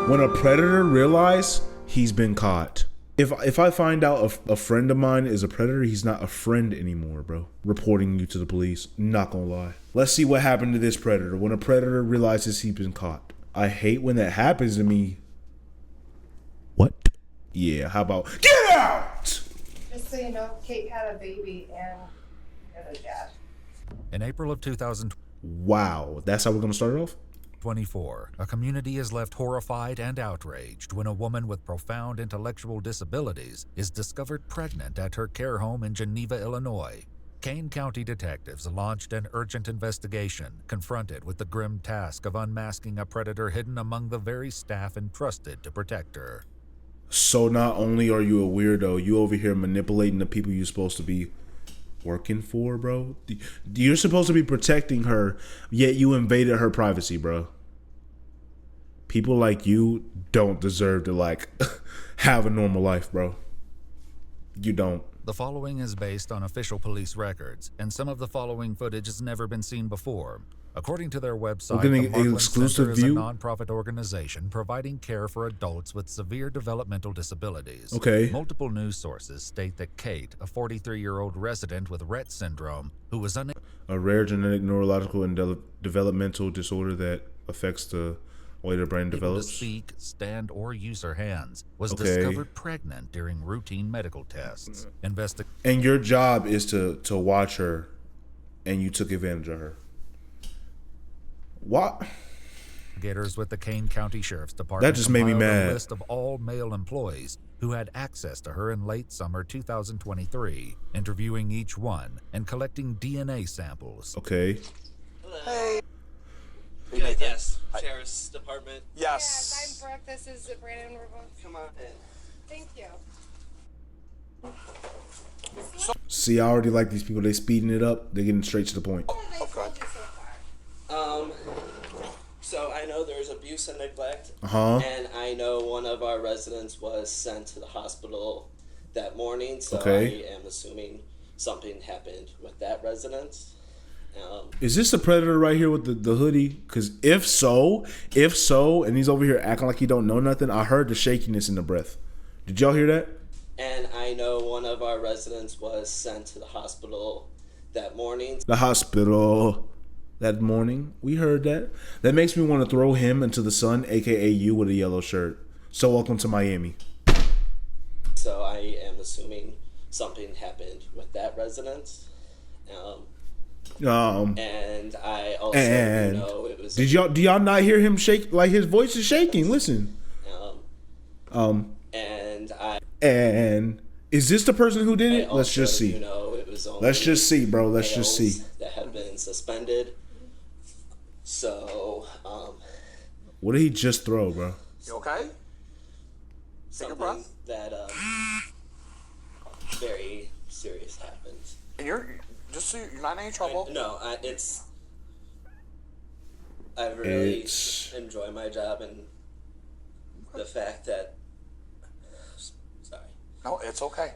When a predator realizes he's been caught. If I find out a friend of mine is a predator, he's not a friend anymore, bro. Reporting you to the police. Not gonna lie. Let's see what happened to this predator. When a predator realizes he's been caught. I hate when that happens to me. What? Yeah, how about get out? Just so you know, Kate had a baby and a dad. In April of 2024, Wow, that's how we're gonna start it off? a community is left horrified and outraged when a woman with profound intellectual disabilities is discovered pregnant at her care home in Geneva, Illinois. Kane County detectives launched an urgent investigation, confronted with the grim task of unmasking a predator hidden among the very staff entrusted to protect her. So not only are you a weirdo, you over here manipulating the people you're supposed to be working for, bro. You're supposed to be protecting her, yet you invaded her privacy, bro. People like you don't deserve to like have a normal life, bro. You don't. The following is based on official police records, and some of the following footage has never been seen before. According to their website, We're getting the Markland exclusive Center is a view? nonprofit organization providing care for adults with severe developmental disabilities. Okay. Multiple news sources state that Kate, a 43-year-old resident with Rett syndrome, who was unable A rare genetic neurological and developmental disorder that affects the way the brain to develops. speak, stand, or use her hands, was Okay. discovered pregnant during routine medical tests. And your job is to watch her, and you took advantage of her. What? Investigators with the Kane County Sheriff's Department That just made me compiled mad. a list of all male employees who had access to her in late summer 2023, interviewing each one and collecting DNA samples. Okay. Hey. Good, yes. Sheriff's Department. Yes. I'm Brooke. This is Brandon. We're both. Come on in. Thank you. See, I already like these people. They speeding it up. They're getting straight to the point. What have they told you so far? So I know there's abuse and neglect. Uh-huh. And I know one of our residents was sent to the hospital that morning. So Okay. I am assuming something happened with that resident. Is this the predator right here with the hoodie? Because if so, and he's over here acting like he don't know nothing, I heard the shakiness in the breath. Did y'all hear that? And I know one of our residents was sent to the hospital that morning. The hospital that morning. We heard that. That makes me want to throw him into the sun, aka you, with a yellow shirt. So welcome to Miami. So I am assuming something happened with that resident. And I also know it was. do y'all not hear him shake? Like his voice is shaking. Listen. And is this the person who did it? Let's just see. It was only Let's just see, bro. Let's just see. that have been suspended. So, What did he just throw, bro? You okay? Take a breath. that very serious happened. And you're just so you're not in any trouble. No, I really It's- enjoy my job and the fact that. Sorry. No, it's okay.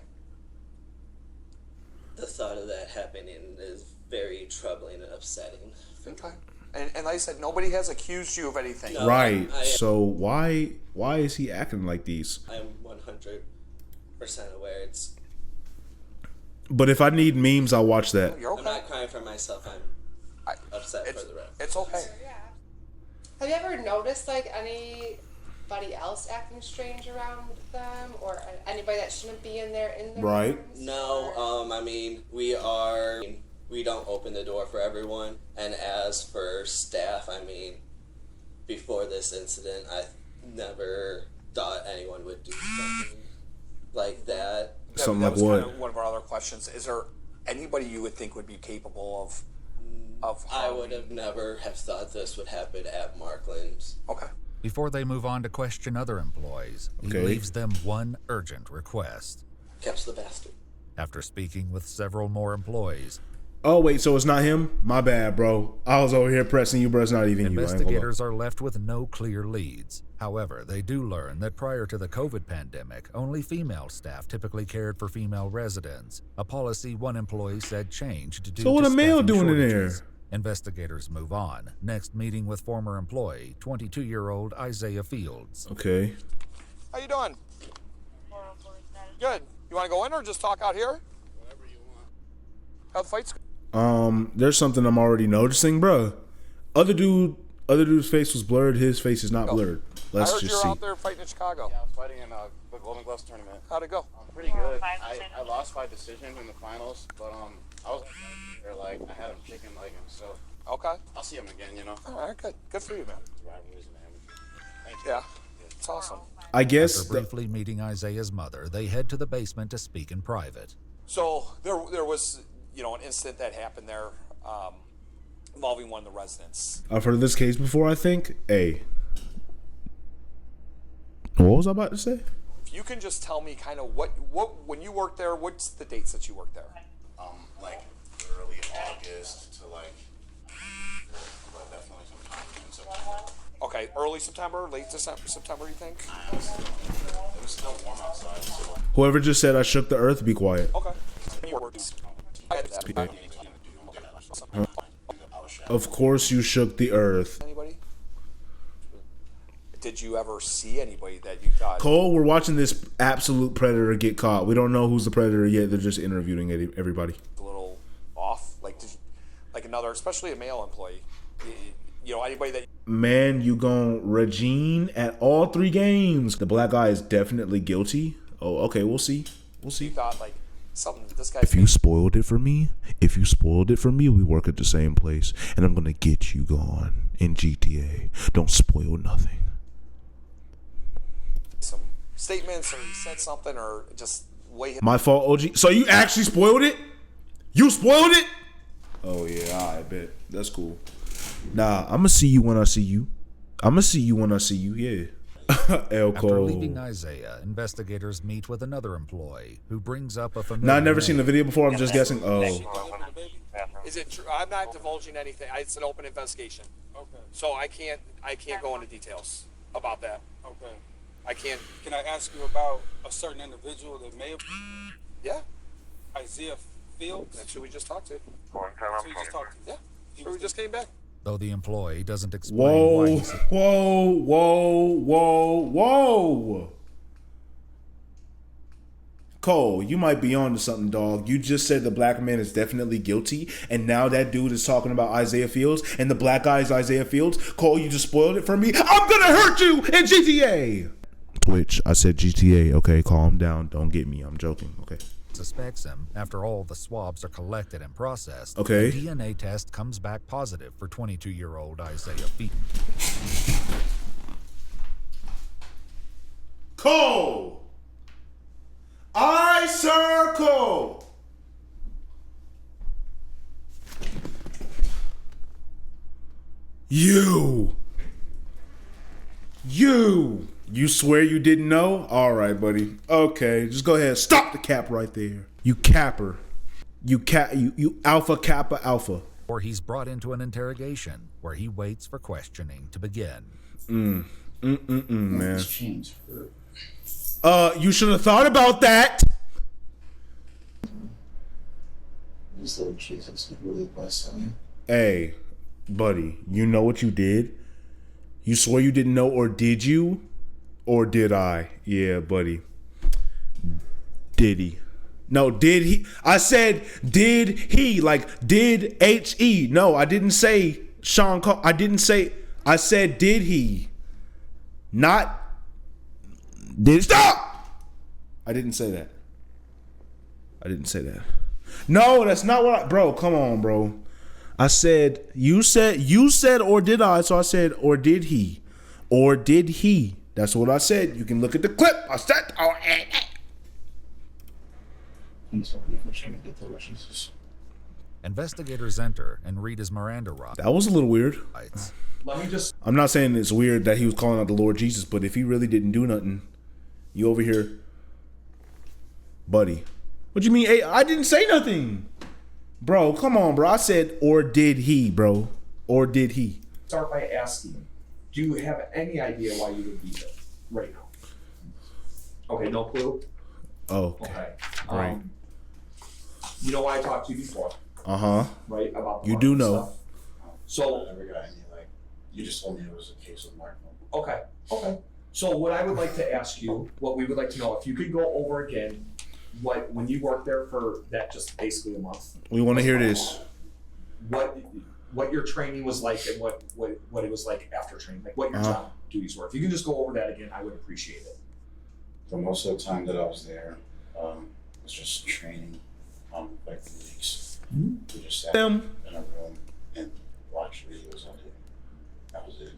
The thought of that happening is very troubling and upsetting. Okay. And like I said, nobody has accused you of anything. No. Right. I- So why is he acting like these? I'm 100% aware. But if I need memes, I'll watch that. You're I'm okay. not crying for myself. I'm upset for the rest. It's okay. Yeah. Have you ever noticed like anybody else acting strange around them, or anybody that shouldn't be in there in the Right. rooms? No, I mean, we don't open the door for everyone. And as for staff, I mean, before this incident, I never thought anyone would do something like that. Something That like was what? kind of one of our other questions. Is there anybody you would think would be capable of I harming? would have never have thought this would happen at Markland's. Okay. Before they move on to question other employees, he Okay. leaves them one urgent request. Catch the bastard. After speaking with several more employees, Oh wait, so it's not him? My bad, bro. I was over here pressing you, bro. It's not even you. I ain't gonna lie. investigators are left with no clear leads. However, they do learn that prior to the COVID pandemic, only female staff typically cared for female residents, a policy one employee said changed due So what to a male staffing doing in there? shortages. Investigators move on, next meeting with former employee, 22-year-old Isaiah Fields. Okay. How you doing? Good. You want to go in or just talk out here? Whatever you want. How the fight's There's something I'm already noticing, bro. Other dude's face was blurred. His face is not blurred. I Let's heard just you're see. out there fighting in Chicago. Yeah, I was fighting in the Golden Gloves tournament. How'd it go? Pretty good. I lost by decision in the finals, but I was there, like I had him chicken legging, so Okay. I'll see him again, you know. All right, good. Good for you, man. Rivalries and amateur. Thank you. Yeah. It's awesome. I guess After briefly meeting Isaiah's mother, they head to the basement to speak in private. So there was, an incident that happened there involving one of the residents. I've heard of this case before. I think. Hey, what was I about to say? If you can just tell me kind of what when you worked there, what's the dates that you worked there? Like early August to like, but definitely sometime in September. Okay, early September, late September, you think? It was still warm outside, so Whoever just said I shook the earth, be quiet. Okay. You worked. Of course you shook the earth. Anybody? Did you ever see anybody that you thought? Cole, we're watching this absolute predator get caught. We don't know who's the predator yet. They're just interviewing everybody. A little off, like another, especially a male employee. Anybody that Man, you gon' Regine at all 3 games. The black guy is definitely guilty. Oh, okay, we'll see. We'll you see. thought like something. This guy. If you spoiled it for me, we work at the same place, and I'm gonna get you gone in GTA. Don't spoil nothing. Some statements, or he said something, or just way. My fault, OG. So you actually spoiled it? You spoiled it? Oh yeah, I bet. That's cool. Nah, I'ma see you when I see you. Yeah. El After Cole. leaving Isaiah, investigators meet with another employee who brings up a familiar Nah, I've never seen the name. video before. I'm just guessing. Oh. Is it true? I'm not divulging anything. It's an open investigation. Okay. So I can't go into details about that. Okay. I can't. Can I ask you about a certain individual that may have Yeah, Isaiah Fields? that's who we just talked to. So you just talked to. Yeah, so we just came back. Though the employee doesn't explain why Whoa, he's whoa. Cole, you might be on to something, dog. You just said the black man is definitely guilty, and now that dude is talking about Isaiah Fields, and the black guy is Isaiah Fields. Cole, you just spoiled it for me. I'm gonna hurt you in GTA. Twitch, I said GTA. Okay, calm down. Don't get me. I'm joking. Okay. suspects him. After all the swabs are collected and processed, Okay. a DNA test comes back positive for 22-year-old Isaiah Fields. Cole, I circle. You swear you didn't know? All right, buddy. Okay, just go ahead. Stop the cap right there. You capper. You alpha kappa alpha. Or he's brought into an interrogation where he waits for questioning to begin. Man. You should have thought about that. Hey, buddy, you know what you did? You swore you didn't know, or did you? Or did I? Yeah, buddy. Did he? No, did he? I said, did he? Like, did H-E. No, I didn't say Sean Cole. I said, did he? Not, did stop! I didn't say that. No, that's not what bro, come on, bro. I said, you said, or did I? So I said, or did he? Or did he? That's what I said. You can look at the clip. I said, Investigators enter and read his Miranda rights. that was a little weird. I'm not saying it's weird that he was calling out the Lord Jesus, but if he really didn't do nothing, you over here, buddy. What you mean? Hey, I didn't say nothing. Bro, come on, bro. I said, or did he, bro? Or did he? Start by asking, do you have any idea why you would be there right now? Okay, no clue? Oh, Okay. Great. You know why I talked to you before, uh-huh. right? About the You do market know. stuff. So I never got any, like, you just told me it was a case of Mark. okay. So what I would like to ask you, what we would like to know, if you could go over again, when you worked there for that just basically a month, We want to hear this. what your training was like and what it was like after training, like what your job duties were. If you can just go over that again, I would appreciate it. For most of the time that I was there, it was just training, like weeks. We just sat Them. in a room and watched videos all day. That was it.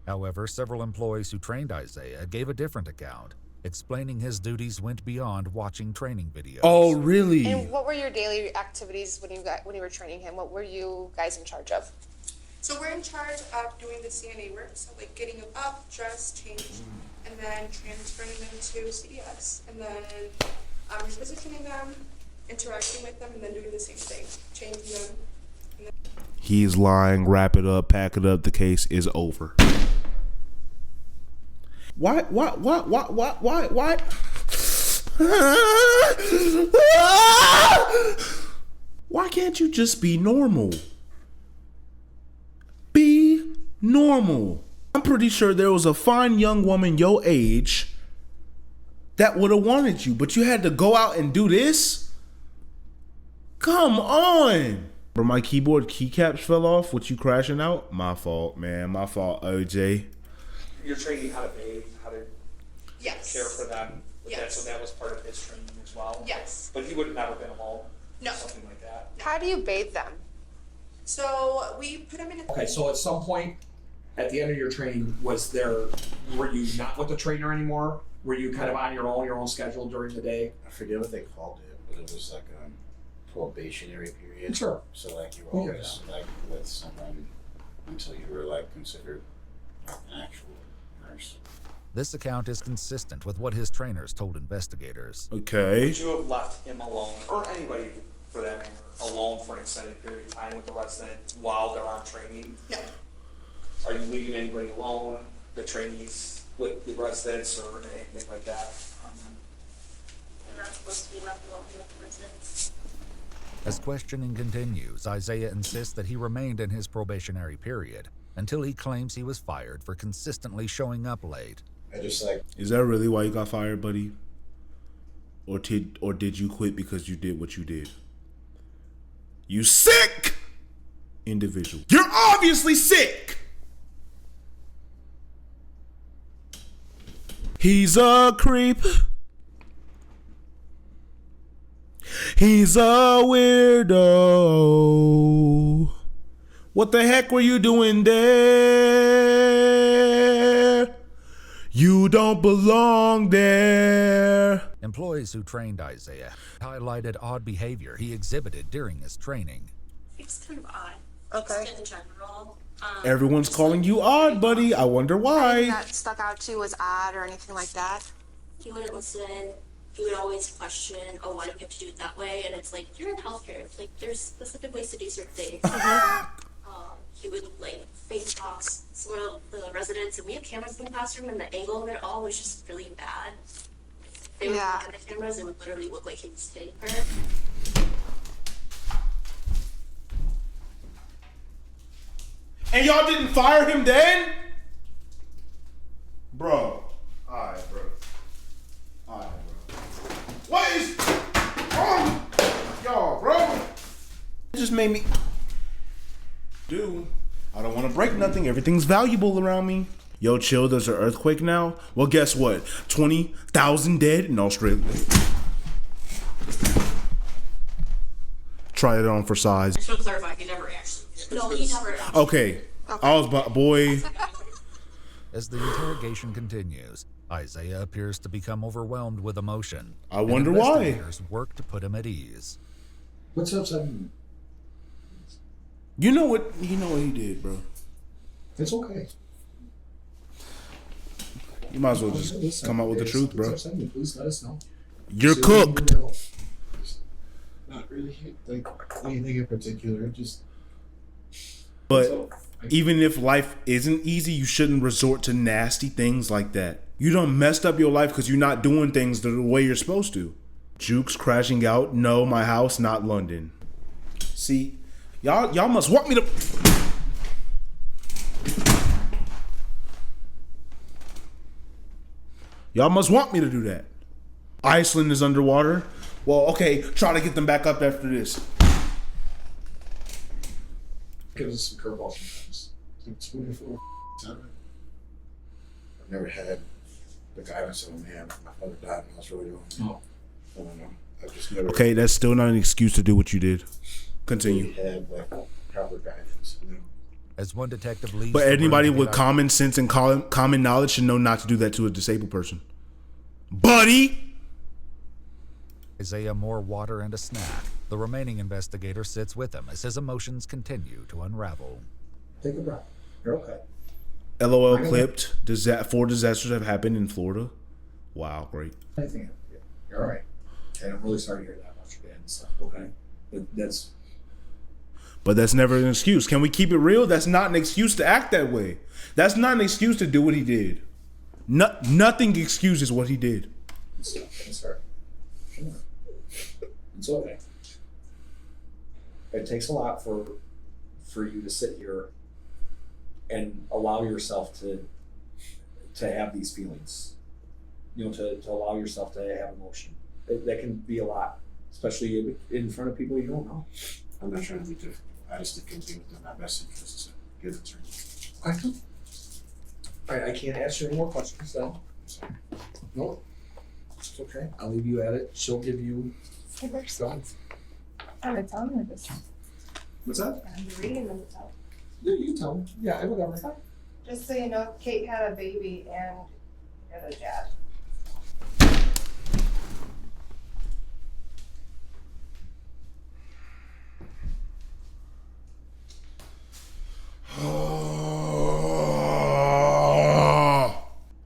However, several employees who trained Isaiah gave a different account, explaining his duties went beyond watching training videos. Oh, really? And what were your daily activities when you were training him? What were you guys in charge of? So we're in charge of doing the CNA work, so like getting them up, dressed, changed, and then transferring them to CDS, and then repositioning them, interacting with them, and then doing the same thing, changing them. He's lying. Wrap it up. Pack it up. The case is over. Why? Why can't you just be normal? Be normal. I'm pretty sure there was a fine young woman your age that would have wanted you, but you had to go out and do this? Come on. Bro, my keyboard keycaps fell off with you crashing out. My fault, man. My fault, OJ. You're training how to bathe, how to Yes. care for them. Yes. So that was part of his training as well. Yes. But he would have never been alone. No. Something like that. How do you bathe them? So we put them in a. Okay, so at some point at the end of your training, were you not with the trainer anymore? Were you kind of on your own schedule during the day? I forget what they called it, but it was like a probationary period. Sure. So like you were always like with someone until you were like considered like an actual nurse. This account is consistent with what his trainers told investigators. Okay. Would you have left him alone, or anybody for that matter, alone for an extended period of time with the resident while they're on training? No. Are you leaving anybody alone, the trainees, with the residents or anything like that? They're not supposed to be left alone with the residents. As questioning continues, Isaiah insists that he remained in his probationary period until he claims he was fired for consistently showing up late. I just like Is that really why you got fired, buddy? Or did you quit because you did what you did? You sick individual. You're obviously sick. He's a creep. He's a weirdo. What the heck were you doing there? You don't belong there. Employees who trained Isaiah highlighted odd behavior he exhibited during his training. It's kind of odd. Okay. Just in general. Everyone's calling you odd, buddy. I wonder why. That stuck out to you was odd or anything like that? He wouldn't listen. He would always question, oh, why do you have to do it that way? And it's like, you're in healthcare. It's like, there's specific ways to do certain things. He would, like, face box some of the residents, and we have cameras in the classroom, and the angle of it all was just really bad. If they would look at the cameras, it would literally look like he was hitting her. And y'all didn't fire him then? Bro. Alright, bro. Alright, bro. What is wrong with y'all, bro? It just made me... Dude, I don't want to break nothing. Everything's valuable around me. Yo, chill, there's an earthquake now? Well, guess what? 20,000 dead in Australia. Try it on for size. Just to clarify, he never actually did. No, he never actually. Okay. I was boy. As the interrogation continues, Isaiah appears to become overwhelmed with emotion. I wonder why. Investigators work to put him at ease. What's upsetting You know what he did, bro. It's okay. You might as well just come out with the truth, bro. Please let us know. You're cooked. not really like anything in particular, just. But even if life isn't easy, you shouldn't resort to nasty things like that. You done messed up your life because you're not doing things the way you're supposed to. Jukes crashing out. No, my house, not London. See, y'all must want me to. Y'all must want me to do that. Iceland is underwater. Well, okay, try to get them back up after this. Gives us some curveballs sometimes. It's 24/7. I've never had the guidance of a man. My father died when I was really young. Oh. I don't know. I've just never Okay, that's still not an excuse to do what you did. Continue. really had like proper guidance. You know? As one detective leaves, But the room anybody to with get common sense and common knowledge should know not to do that to a disabled person. Buddy! Isaiah more water and a snack. The remaining investigator sits with him as his emotions continue to unravel. Take a breath. You're okay. LOL clipped. 4 disasters have happened in Florida. Wow, great. I think you're all right. And I'm really sorry to hear that about your dad and stuff. Okay. But that's never an excuse. Can we keep it real? That's not an excuse to act that way. That's not an excuse to do what he did. Nothing excuses what he did. It's fair. Sure. It's okay. It takes a lot for you to sit here and allow yourself to have these feelings. You know, to allow yourself to have emotion. That can be a lot, especially in front of people you don't know. I'm not trying to be difficult. I just think it's within my best interest to get it turned. All right, I can't ask you any more questions then. No, it's okay. I'll leave you at it. She'll give you. Go. I'm telling her this. What's that? I'm reading them. Yeah, you tell me. Yeah, whatever. Just so you know, Kate had a baby and you're the dad.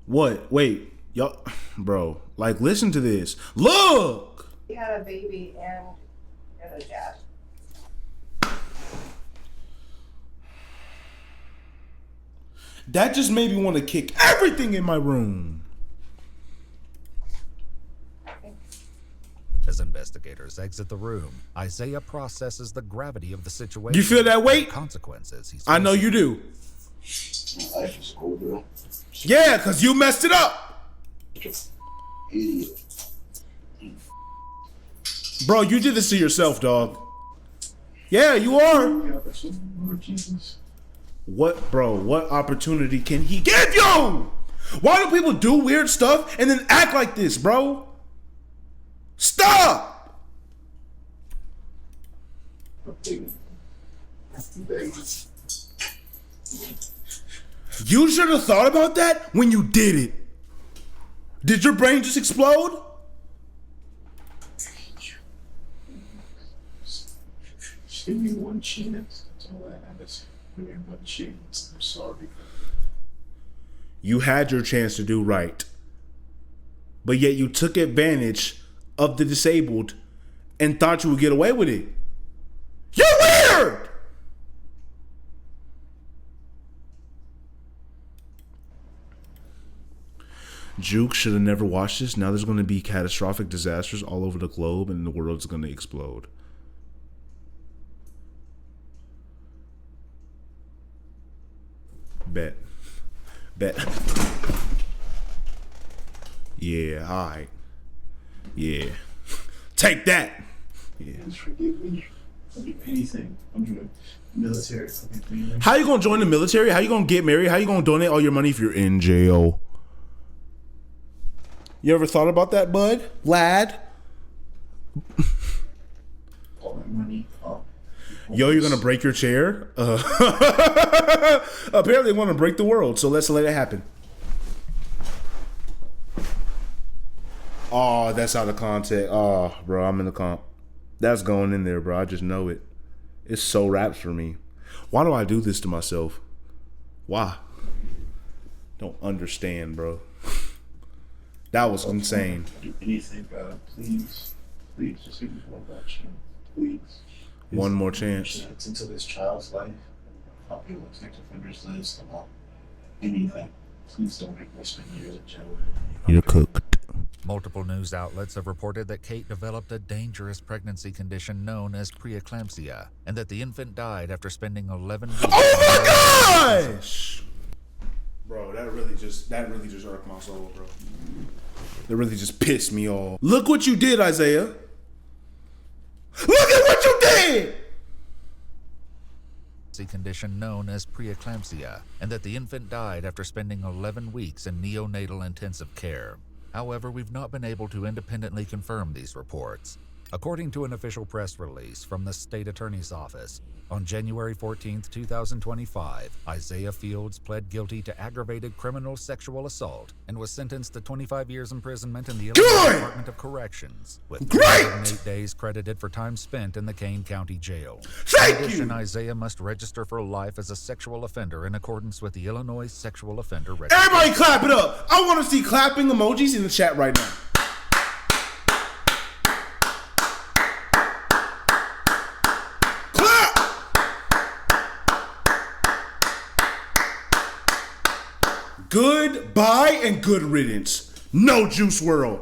What? Wait. Y'all, bro, like, listen to this. Look! He had a baby and you're the dad. That just made me want to kick everything in my room. As investigators exit the room, Isaiah processes the gravity of the situation. You feel that weight? and consequences he's I know facing. you do. My life is cool, bro. Yeah, because you messed it up. Idiot. Bro, you did this to yourself, dog. Yeah, you are. Lord Jesus. What, bro, what opportunity can he give you? Why do people do weird stuff and then act like this, bro? Stop! You should have thought about that when you did it. Did your brain just explode? Just give me one chance. That's all I ask. Give me one chance. I'm sorry. You had your chance to do right. But yet you took advantage of the disabled and thought you would get away with it. You're weird! Juke should have never watched this. Now there's going to be catastrophic disasters all over the globe and the world's going to explode. Bet. Yeah, alright. Yeah. Take that! Yeah. Please forgive me. I'll do anything. I'm doing military. How you gonna join the military? How you gonna get married? How you gonna donate all your money if you're in jail? You ever thought about that, bud? Lad? All my money. Yo, you're gonna break your chair? Apparently they want to break the world, so let's let it happen. Oh, that's out of context. Oh, bro, I'm in the comp. That's going in there, bro. I just know it. It's so raps for me. Why do I do this to myself? Why? Don't understand, bro. That was insane. Do anything, God. Please. Please, just give me one more chance. Please. One more chance. Into this child's life. I'll be able to sex offenders list. I want anything. Please don't make me spend years in jail. You're cooked. Multiple news outlets have reported that Kate developed a dangerous pregnancy condition known as preeclampsia, and that the infant died after spending 11 weeks. Oh my gosh! Bro, that really just irked my soul, bro. That really just pissed me off. Look what you did, Isaiah. Look at what you did! Condition known as preeclampsia, and that the infant died after spending 11 weeks in neonatal intensive care. However, we've not been able to independently confirm these reports. According to an official press release from the state attorney's office, on January 14, 2025, Isaiah Fields pled guilty to aggravated criminal sexual assault and was sentenced to 25 years imprisonment in the Illinois Department of Corrections, with 8 days credited for time spent in the Kane County Jail. In addition, Isaiah must register for life as a sexual offender in accordance with the Illinois Sexual Offender Registry. Everybody clap it up. I want to see clapping emojis in the chat right now. Goodbye and good riddance. No Juice WRLD.